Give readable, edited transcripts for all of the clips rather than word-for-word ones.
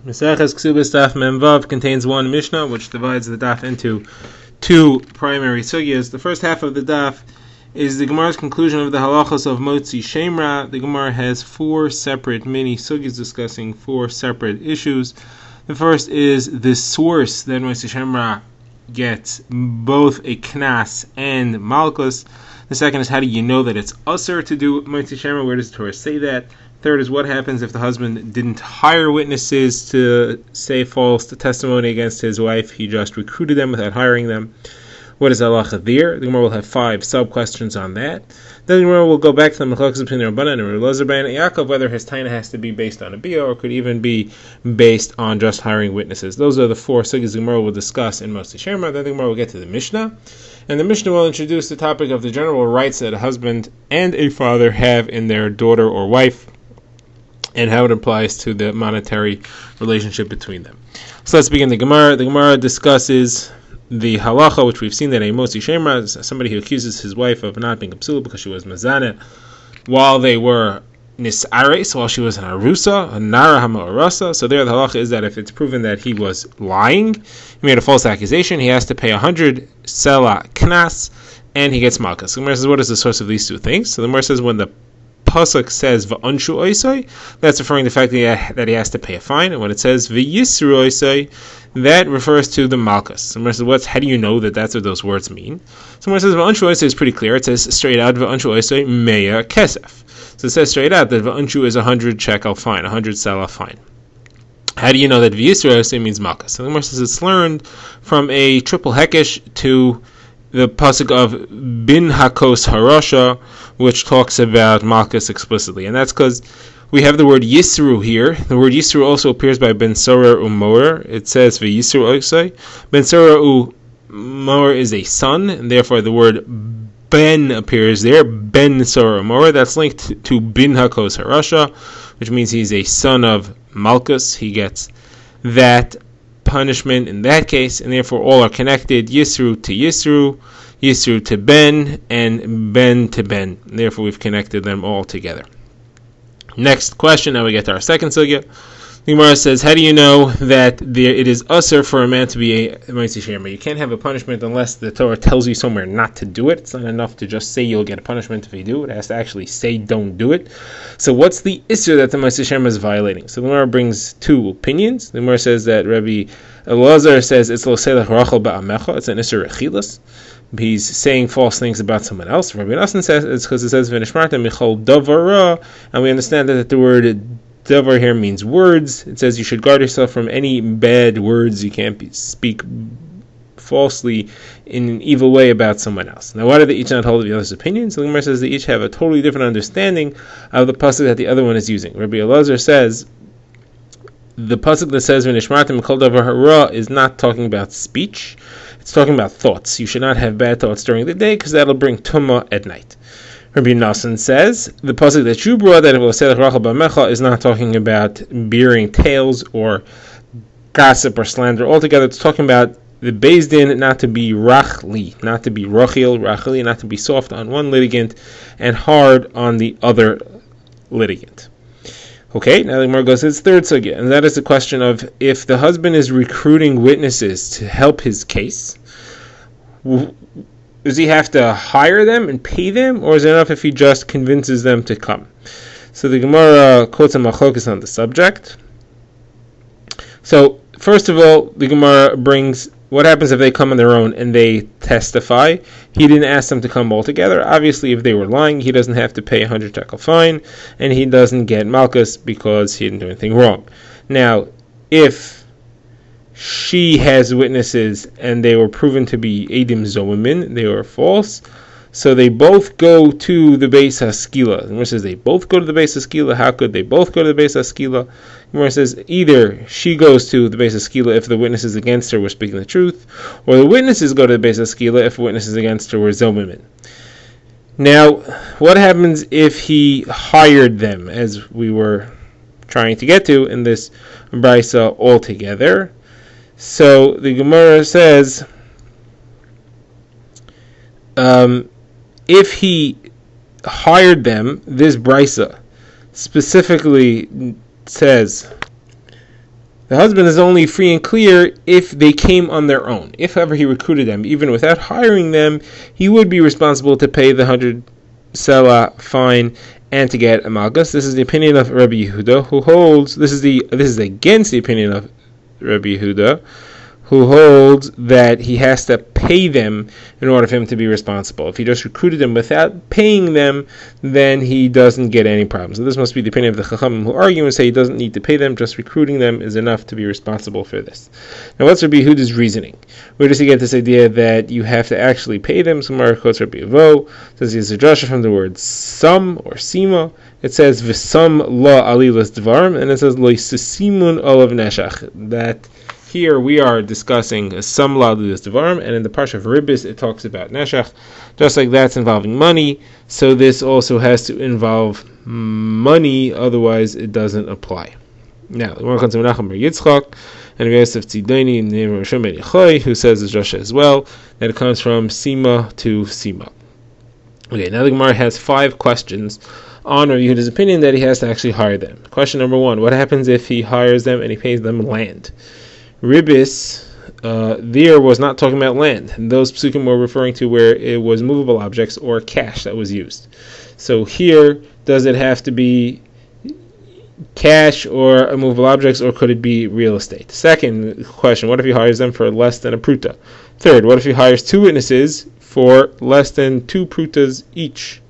Maseches Kesubos Daf Memvav contains one Mishnah, which divides the daf into two primary sugyas. The first half of the daf is the Gemara's conclusion of the halachos of Motzi Shemra. The Gemara has four separate mini sugyas discussing four separate issues. The first is the source that Motzi Shemra gets both a knas and malchus. The second is, how do you know that it's usher to do Motzi Shemra? Where does the Torah say that? Third is, what happens if the husband didn't hire witnesses to say false testimony against his wife? He just recruited them without hiring them. What is halacha there? The Gemara will have five sub-questions on that. Then the Gemara will go back to the mechlokas between the Rabbanan and Elazar ben Yaakov, whether his taina has to be based on a bia or could even be based on just hiring witnesses. Those are the four sugyas the Gemara will discuss in Motzi Shemra. Then the Gemara will get to the Mishnah. And the Mishnah will introduce the topic of the general rights that a husband and a father have in their daughter or wife, and how it applies to the monetary relationship between them. So let's begin the Gemara. The Gemara discusses the halacha, which we've seen that a Motzi Shemra is somebody who accuses his wife of not being a psula because she was mazana while they were nisares, while she was an arusa, a nara ha'ma'arasa. So there the halacha is that if it's proven that he was lying, he made a false accusation, he has to pay 100 sela knas, and he gets malchus. The Gemara says, what is the source of these two things? So the Gemara says, when the pasuk says v'anshu oisai, that's referring to the fact that he has to pay a fine, and when it says v'yisru oisai, that refers to the malchus. Someone says, how do you know that that's what those words mean? Someone says v'anshu oisai is pretty clear. It says straight out v'anshu oisai meya kesef. So it says straight out that v'anshu is 100 shekel fine, 100 salah fine. How do you know that v'yisru oisai means malchus? So the Gemara says it's learned from a triple hekesh to the pasuk of bin hakos harasha, which talks about malchus explicitly, and that's because we have the word yisru here. The word yisru also appears by ben sorer u'moer. It says v'yisru oisai. Ben sorer u'moer is a son, and therefore the word ben appears there. Ben sorer u'moer. That's linked to bin hakos harasha, which means he's a son of malchus. He gets that punishment in that case, and therefore all are connected. Yisru to Yisru, Yisru to Ben, and Ben to Ben. Therefore we've connected them all together. Next question, now we get to our second sugya. The Gemara says, how do you know that it is usher for a man to be a Motzi Shemra? You can't have a punishment unless the Torah tells you somewhere not to do it. It's not enough to just say you'll get a punishment if you do it. It has to actually say don't do it. So what's the issue that the Motzi Shemra is violating? So the Gemara brings two opinions. The Gemara says that Rabbi Elazar says it's lo selech rachel ba'amecha. It's an issur rechilas. He's saying false things about someone else. Rabbi Nassan says it's because it says v'nishmarta michol davara, and we understand that the word davar here means words. It says you should guard yourself from any bad words. You can't speak falsely in an evil way about someone else. Now, why do they each not hold of the other's opinions? The Gemara says they each have a totally different understanding of the pasuk that the other one is using. Rabbi Elazar says the pasuk that says v'nishmarta michol davar hara is not talking about speech. It's talking about thoughts. You should not have bad thoughts during the day because that'll bring tumah at night. Rabbi Nassan says the pasuk that you brought, that is not talking about bearing tales or gossip or slander. Altogether, it's talking about the Beis Din not to be rachli, not to be rachili, not to be soft on one litigant and hard on the other litigant. Okay, now the Gemara goes to its third sugya, and that is the question of if the husband is recruiting witnesses to help his case, does he have to hire them and pay them, or is it enough if he just convinces them to come? So the Gemara quotes a machlokas on the subject. So first of all, the Gemara brings what happens if they come on their own and they testify. He didn't ask them to come all together. Obviously, if they were lying, he doesn't have to pay 100 shekel fine, and he doesn't get malchus because he didn't do anything wrong. Now, if she has witnesses and they were proven to be edim zoimin, they were false, so they both go to the Beis Haskila. The Gemara says they both go to the Beis Haskila. How could they both go to the Beis Haskila? The Gemara says either she goes to the Beis Haskila if the witnesses against her were speaking the truth, or the witnesses go to the Beis Haskila if witnesses against her were zomimin. Now, what happens if he hired them, as we were trying to get to in this brisa altogether? So the Gemara says, if he hired them, this brisa specifically says The husband is only free and clear if they came on their own. If, however, he recruited them, even without hiring them, he would be responsible to pay the 100 selah fine and to get a malchus. This is the opinion of Rabbi Yehuda, who holds this is against the opinion of Rabbi Yehuda, who holds that he has to pay them in order for him to be responsible. If he just recruited them without paying them, then he doesn't get any problems. So this must be the opinion of the Chachamim, who argue and say he doesn't need to pay them, just recruiting them is enough to be responsible for this. Now what's Rabbi Yehuda's reasoning? Where does he get this idea that you have to actually pay them? So Gemara quotes Rabbi Yevo, says he has a drasha from the word sum or sima. It says v'sum la alilas dvarim, and it says lo sisimun olav neshach, that here we are discussing some ladulas devarim, and in the parsha of Ribis it talks about neshach, just like that's involving money. So this also has to involve money, otherwise it doesn't apply. Now the one comes to Menachem bar Yitzchak and Yosef Tzidoni in the name of Rishon ben Yochai, who says this drasha as well, that it comes from sima to sima. Okay, now the Gemara has 5 questions on Rabbi Yehuda's opinion that he has to actually hire them. Question number 1: what happens if he hires them and he pays them land? Ribis there was not talking about land. Those psukim were referring to where it was movable objects or cash that was used. So here, does it have to be cash or movable objects, or could it be real estate? Second question: what if he hires them for less than a pruta? Third: what if he hires 2 witnesses for less than 2 prutas each?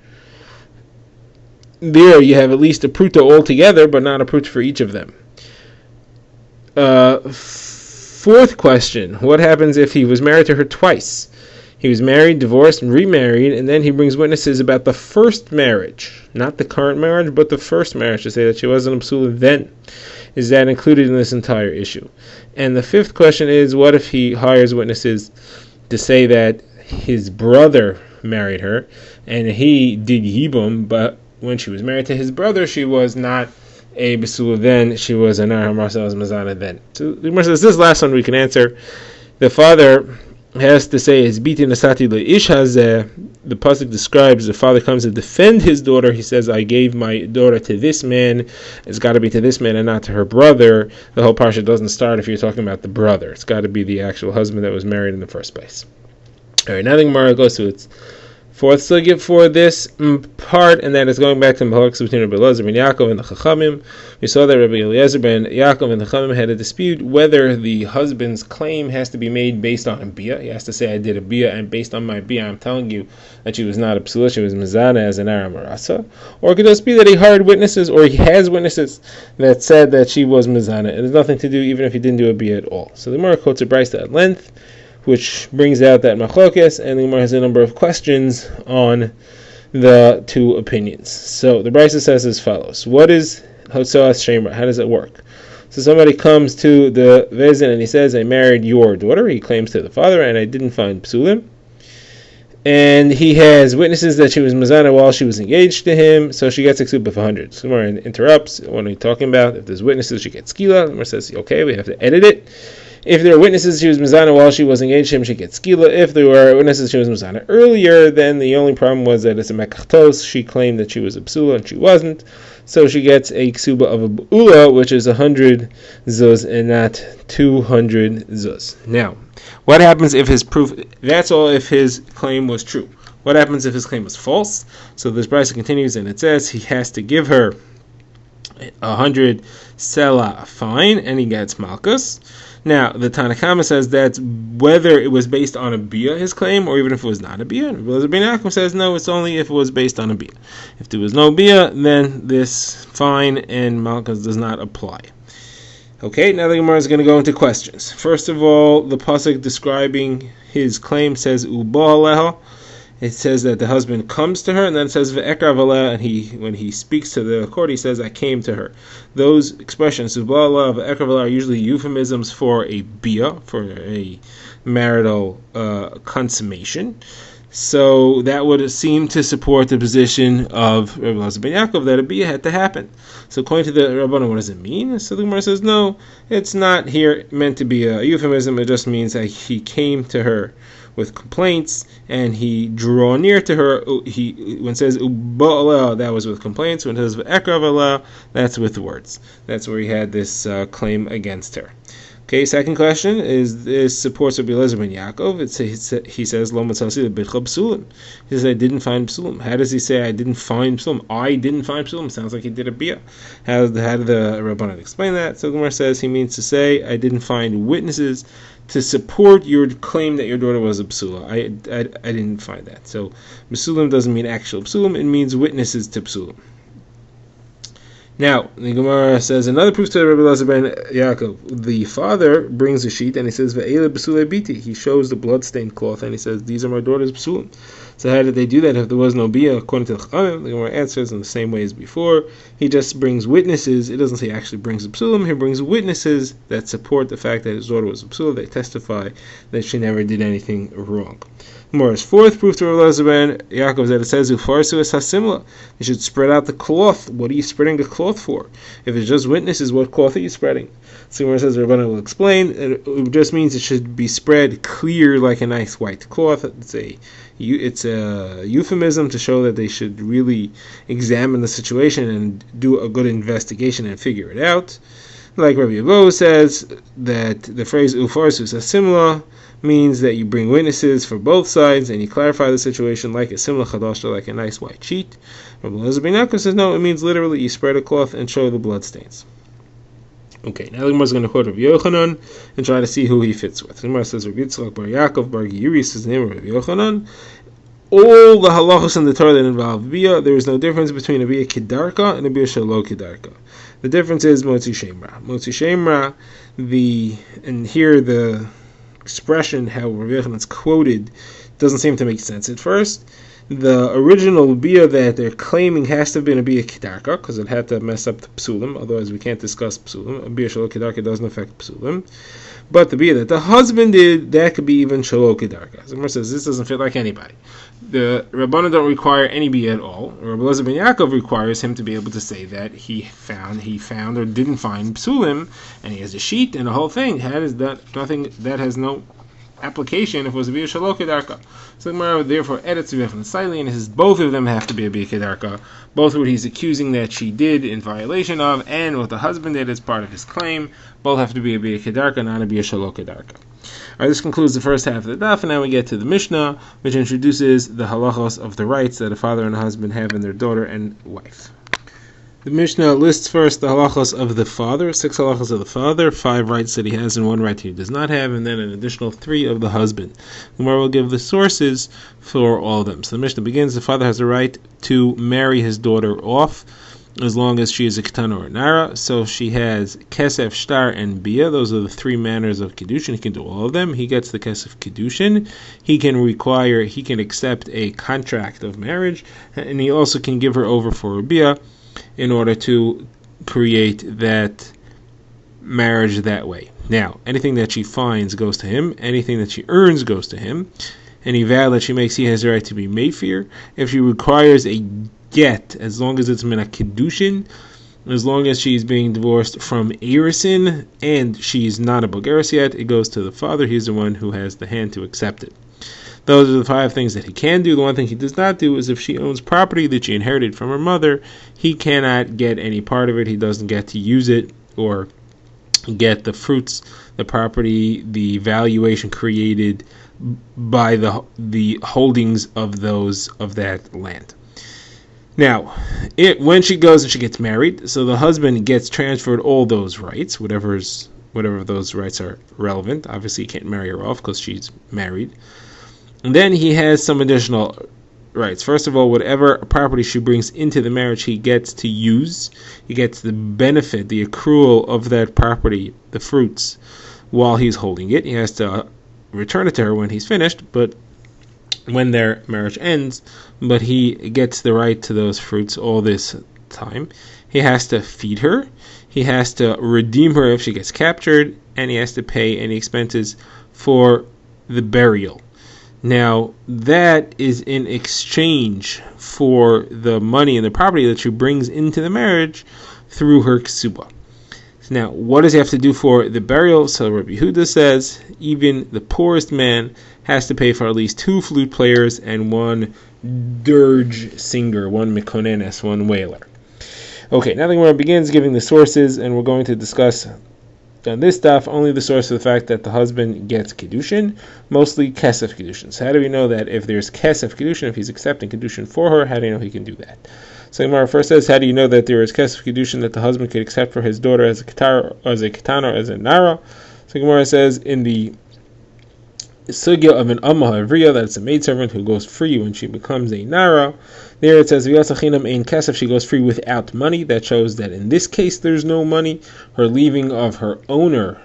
There you have at least a pruta altogether, but not a pruta for each of them. Fourth question: what happens if he was married to her twice? He was married, divorced, and remarried, and then he brings witnesses about the first marriage, not the current marriage, but the first marriage, to say that she wasn't a psula then. Is that included in this entire issue? And the fifth question is: what if he hires witnesses to say that his brother married her, and he did yibum, but when she was married to his brother, she was not a besula then, she was an Marcel's Mazana then. So the Gemara says this last one we can answer. The father has to say his biti nasati leish hazeh. The pasuk describes the father comes to defend his daughter. He says, I gave my daughter to this man. It's got to be to this man and not to her brother. The whole parsha doesn't start if you're talking about the brother. It's got to be the actual husband that was married in the first place. All right, now the Gemara goes to its fourth sugya for this part, and that is going back to Mahalaks between Rabbi Eliezer ben Yaakov and the Chachamim. We saw that Rabbi Eliezer ben Yaakov and the Chachamim had a dispute whether the husband's claim has to be made based on a bia. He has to say, I did a bia, and based on my bia, I'm telling you that she was not a psula, she was mizana as an aram arasa. Or it could just be that he hired witnesses, or he has witnesses that said that she was mizana. It has nothing to do, even if he didn't do a bia at all. So the Gemara quotes a brayta at length, which brings out that machlokes, and the Gemara has a number of questions on the 2 opinions. So the brayta says as follows: what is hotzoas shemra? How does it work? So somebody comes to the vezin and he says, I married your daughter. He claims to the father, and I didn't find psulim. And he has witnesses that she was mazana while she was engaged to him, so she gets a ksub of 100. So the Gemara interrupts. What are we talking about? If there's witnesses, she gets skila. The Gemara says, okay, we have to edit it. If there were witnesses she was mizana while she was engaged to him, she gets skila. If there were witnesses she was mizana earlier, then the only problem was that it's a mekachtos. She claimed that she was a psula and she wasn't, so she gets a ksuba of a b'ula, which is 100 zuz and not 200 zuz. Now, what happens if his proof? That's all if his claim was true. What happens if his claim was false? So this brayta continues and it says he has to give her 100 selah fine and he gets malchus. Now, the Tanakama says that's whether it was based on a bia, his claim, or even if it was not a bia. And Rabbi ben Yaakov says no, it's only if it was based on a bia. If there was no bia, then this fine and malchus does not apply. Okay, now the Gemara is going to go into questions. First of all, the pasuk describing his claim says uba aleha. It says that the husband comes to her, and then it says ve'ekrav aleha, and when he speaks to the court, he says, I came to her. Those expressions, uba aleha, ve'ekrav aleha, are usually euphemisms for a bia, for a marital consummation. So that would seem to support the position of Rabbi Eliezer ben Yaakov that a bia had to happen. So according to the Rabbanan, what does it mean? So the Gemara says, no, it's not here meant to be a euphemism. It just means that he came to her with complaints, and he draw near to her. When it says U'ba'ala, that was with complaints. When it says V'ekrav, that's with words. That's where he had this claim against her. Okay, second question is, this supports Rabbi Eliezer ben Yaakov. He says, Lo matzasi lebicha b'sulim. He says, I didn't find psulim. How does he say, I didn't find psulim? I didn't find psulim. Sounds like he did a bia. How did the Rabbanan explain that? So Gemara says, he means to say, I didn't find witnesses to support your claim that your daughter was a psula. I didn't find that. So, psulim doesn't mean actual psulim, it means witnesses to psulim. Now, the Gemara says another proof to Rabbi Eliezer ben Yaakov. The father brings a sheet and he says, Ve'ele b'sulei biti. He shows the blood-stained cloth and he says, these are my daughter's psulim. So how did they do that if there was no bia? According to the Chachamim, the Gemara answers in the same way as before. He just brings witnesses. It doesn't say he actually brings a psulim. He brings witnesses that support the fact that his daughter was a psulim. They testify that she never did anything wrong. Gemara's fourth proof to Rabbi Eliezer ben Yaakov is that it says ufarsu es hasimla. You should spread out the cloth. What are you spreading the cloth for? If it's just witnesses, what cloth are you spreading? So Gemara says Rabbanan will explain. It just means it should be spread clear like a nice white cloth. It's a euphemism to show that they should really examine the situation and do a good investigation and figure it out. Like Rabbi Avo says that the phrase ufarsu es hasimla means that you bring witnesses for both sides and you clarify the situation like a simla chadasha, like a nice white sheet. Rabbi Eliezer ben Yaakov says no, it means literally you spread a cloth and show the blood stains. Okay, now the Gemara is going to quote Rabbi Yochanan and try to see who he fits with. The Gemara says Rabbi Yitzchak bar Yaakov bar Giuris is the name of Rabbi Yochanan. All the halachos in the Torah that involve bia, there is no difference between a bia kedarka and a bia shelo kedarka. The difference is motzi shemra. Motzi shemra, and here the expression how Rabbi Yochanan's quoted doesn't seem to make sense at first. The original bia that they're claiming has to have been a bia kedarka because it had to mess up the psulim, otherwise we can't discuss psulim. A bia shelo kedarka doesn't affect psulim. But the bia that the husband did, that could be even shelo kedarka. So Gemara says this doesn't fit like anybody. The Rabbanan don't require any bia at all. Rabbi Eliezer ben Yaakov requires him to be able to say that he found or didn't find psulim, and he has a sheet and the whole thing. That has no application if it was a bia shelo kedarka. So the Gemara therefore edits the Rabbanan slightly and says both of them have to be a bia kedarka. Both what he's accusing that she did in violation of, and what the husband did as part of his claim, both have to be a bia kedarka, not a bia shelo kedarka. Alright, this concludes the first half of the daf, and now we get to the Mishnah, which introduces the halachos of the rights that a father and a husband have in their daughter and wife. The Mishnah lists first the halachos of the father, 6 halachos of the father, 5 rights that he has and 1 right he does not have, and then an additional 3 of the husband. The Gemara will give the sources for all of them. So the Mishnah begins, the father has a right to marry his daughter off, as long as she is a ketana or a nara. So she has kesef, shtar, and bia. Those are the 3 manners of kedushin. He can do all of them. He gets the kesef kedushin. He can accept a contract of marriage, and he also can give her over for a bia in order to create that marriage that way. Now, anything that she finds goes to him. Anything that she earns goes to him. Any vow that she makes, he has the right to be meifir. If she requires a get, as long as it's min kedushin, as long as she's being divorced from erisin and she's not a bogeres yet, it goes to the father. He's the one who has the hand to accept it. Those are the 5 things that he can do. The one thing he does not do is if she owns property that she inherited from her mother, he cannot get any part of it. He doesn't get to use it or get the fruits, the property, the valuation created by the holdings of that land. Now, when she goes and she gets married, so the husband gets transferred all those rights, whatever of those rights are relevant. Obviously, he can't marry her off because she's married. And then he has some additional rights. First of all, whatever property she brings into the marriage, he gets to use. He gets the benefit, the accrual of that property, the fruits, while he's holding it. He has to return it to her when he's finished, but when their marriage ends, but he gets the right to those fruits all this time. He has to feed her, he has to redeem her if she gets captured, and he has to pay any expenses for the burial. Now, that is in exchange for the money and the property that she brings into the marriage through her kesuba. Now, what does he have to do for the burial? So Rabbi Yehuda says even the poorest man has to pay for at least 2 flute players and 1 dirge singer, 1 mikonenes, 1 wailer. Okay, now the Gemara begins giving the sources, and we're going to discuss on this daf only the source of the fact that the husband gets kedushin, mostly kesef kedushin. So how do we know that if there's kesef kedushin, if he's accepting kedushin for her, how do you know he can do that? So Gemara first says, how do you know that there is kesef kedushin that the husband could accept for his daughter as a ketana or as a nara? So Gemara says in the sugya of an amma havriya, that's a maidservant who goes free when she becomes a nara. There it says v'yasachinam ein kesef, she goes free without money. That shows that in this case there's no money. Her leaving of her owner,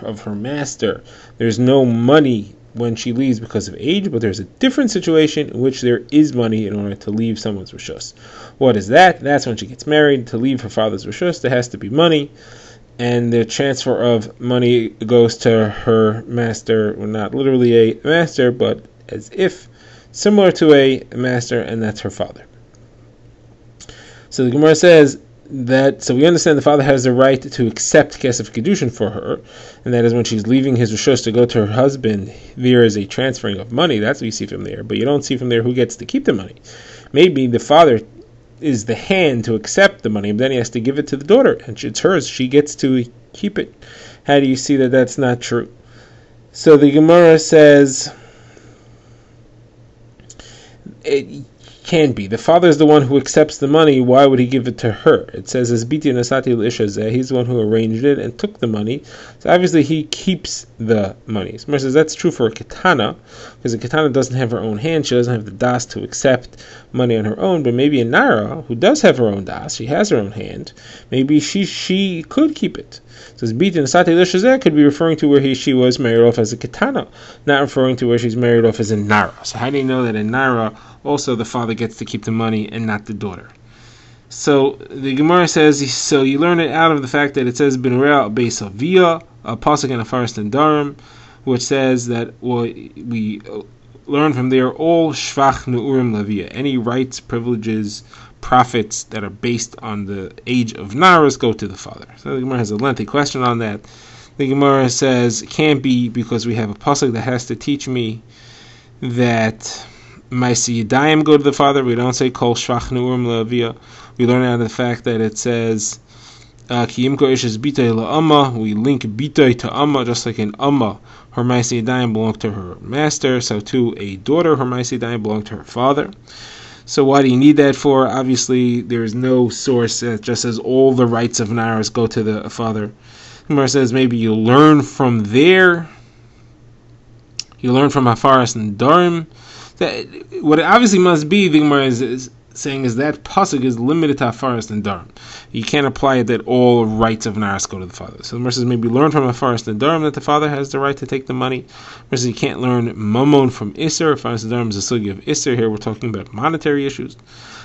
of her master, there's no money when she leaves because of age, but there's a different situation in which there is money in order to leave someone's rishus. What is that? That's when she gets married. To leave her father's rishus, there has to be money, and the transfer of money goes to her master, well, not literally a master, but as if similar to a master, and that's her father. So the Gemara says that, so we understand the father has the right to accept kesef kedushin for her, and that is when she's leaving his rishus to go to her husband, there is a transferring of money. That's what you see from there, but you don't see from there who gets to keep the money. Maybe the father is the hand to accept the money, but then he has to give it to the daughter, and it's hers. She gets to keep it. How do you see that that's not true? So the Gemara says it can't be. The father is the one who accepts the money. Why would he give it to her? It says as biti nasati l'ishazeh. He's the one who arranged it and took the money. So obviously he keeps the money. So says that's true for a ketana, because a ketana doesn't have her own hand. She doesn't have the das to accept money on her own. But maybe a nara who does have her own das, she has her own hand. Maybe she could keep it. So biti nasati l'ishazeh could be referring to where she was married off as a ketana, not referring to where she's married off as a nara. So how do you know that a nara also the father gets to keep the money and not the daughter? So the Gemara says, so you learn it out of the fact that it says Binurah Beis Avia, a pasuk in a forest in Durham, which says that, well, we learn from there all shvach neurim lavia, any rights, privileges, profits that are based on the age of naras go to the father. So the Gemara has a lengthy question on that. The Gemara says it can't be because we have a pasuk that has to teach me that Maisi Yadayim go to the father. We don't say Kol Shvach Neurim Le'avia. We learn out of the fact that it says Ki Yimko Ishes Bitay La'amma. We link Bitay to Amma, just like in Amma, her Maisi Yadayim belonged to her master. So to a daughter, her Maisi Yadayim belonged to her father. So why do you need that for? Obviously, there is no source that just says all the rights of Naras go to the father. Gemara says maybe you learn from there. You learn from Hafaras and Darim. That what it obviously must be, the Gemara is saying, is that pasuk is limited to Hafaras and Darim. You can't apply it that all rights of Naras go to the father. So the Gemara says maybe learn from Hafaras and Darim that the father has the right to take the money. The Gemara says you can't learn Mammon from Isser. Hafaras and Darim is a sugi of Isser. Here we're talking about monetary issues. The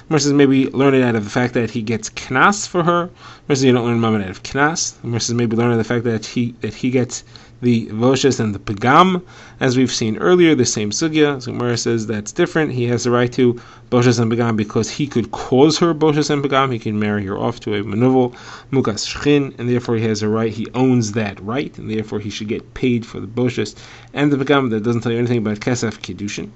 Gemara says maybe learn it out of the fact that he gets knas for her. The Gemara says you don't learn Mammon out of knas. The Gemara says maybe learn out of the fact that he gets the voshes and the pagam, as we've seen earlier, the same sugya. So Gemara says that's different. He has the right to boshes and pagam because he could cause her boshes and pagam. He can marry her off to a manuvel mukas shchin, and therefore he has a right. He owns that right, and therefore he should get paid for the boshes and the pagam. That doesn't tell you anything about kesef kedushin.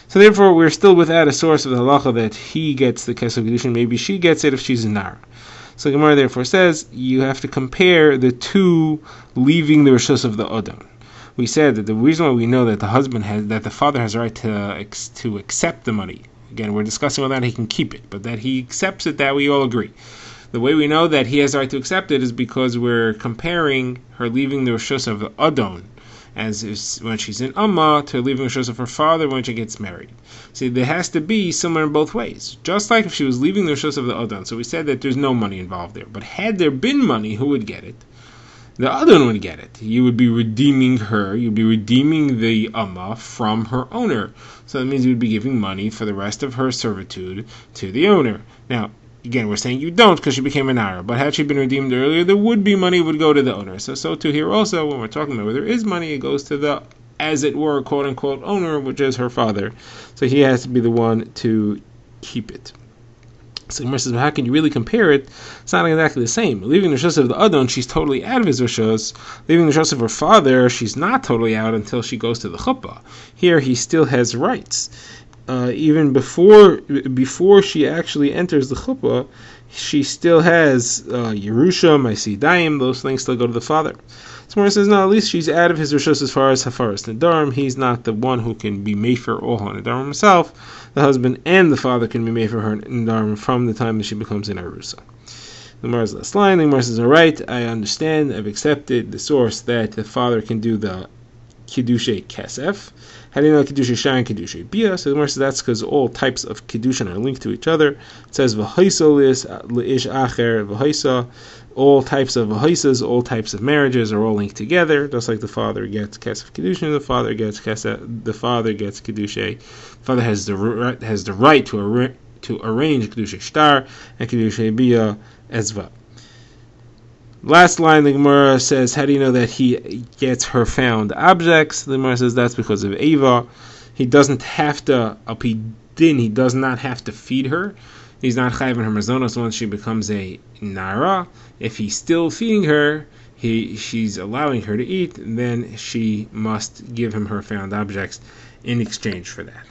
So therefore, we're still without a source of the halacha that he gets the kesef kedushin. Maybe she gets it if she's a nar. So Gemara therefore says you have to compare the two leaving the rishus of the odom. We said that the reason why we know that the father has a right to accept the money. Again, we're discussing whether or not he can keep it, but that he accepts it, that we all agree. The way we know that he has the right to accept it is because we're comparing her leaving the rishus of the odom, as is when she's in Amma, to leaving the rishus of her father when she gets married. See, there has to be similar in both ways. Just like if she was leaving the rishus of the Adon. So we said that there's no money involved there. But had there been money, who would get it? The Adon would get it. You would be redeeming her. You'd be redeeming the Amma from her owner. So that means you would be giving money for the rest of her servitude to the owner. Now, again, we're saying you don't because she became a nara. But had she been redeemed earlier, there would be money would go to the owner. So too here also, when we're talking about where there is money, it goes to the, as it were, quote-unquote owner, which is her father. So he has to be the one to keep it. So Gemara says, how can you really compare it? It's not exactly the same. Leaving the rishos of the Adon, she's totally out of his rishos. Leaving the rishos of her father, she's not totally out until she goes to the chuppah. Here, he still has rights. Even before she actually enters the chuppah, she still has Yerusha, Maisidayim, those things still go to the father. So Gemara says, no, at least she's out of his rishos as far as Hafaras Nedarim. He's not the one who can be mefer all her Nedarim himself. The husband and the father can be mefer her Nedarim from the time that she becomes an Arusa. The Gemara's last line, the Gemara says, all right, I understand, I've accepted the source that the father can do the Kiddushay Kesef. How do you know Kiddushay Shai and Kiddushay Bia? So the Gemara says that's because all types of Kiddushin are linked to each other. It says V'haisa Li'ish Acher V'haisa. All types of V'haisas, all types of marriages are all linked together. Just like the father gets Kesef Kiddushin, the father gets Kesef, the father gets Kiddushay. The father has the right to arrange Kiddushay Shtar and Kiddushay Bia as well. Last line, the Gemara says, how do you know that he gets her found objects? The Gemara says that's because of Ava. He doesn't have to, he does not have to feed her. He's not chayv in her mazonos once she becomes a nara. If he's still feeding her, she's allowing her to eat, then she must give him her found objects in exchange for that.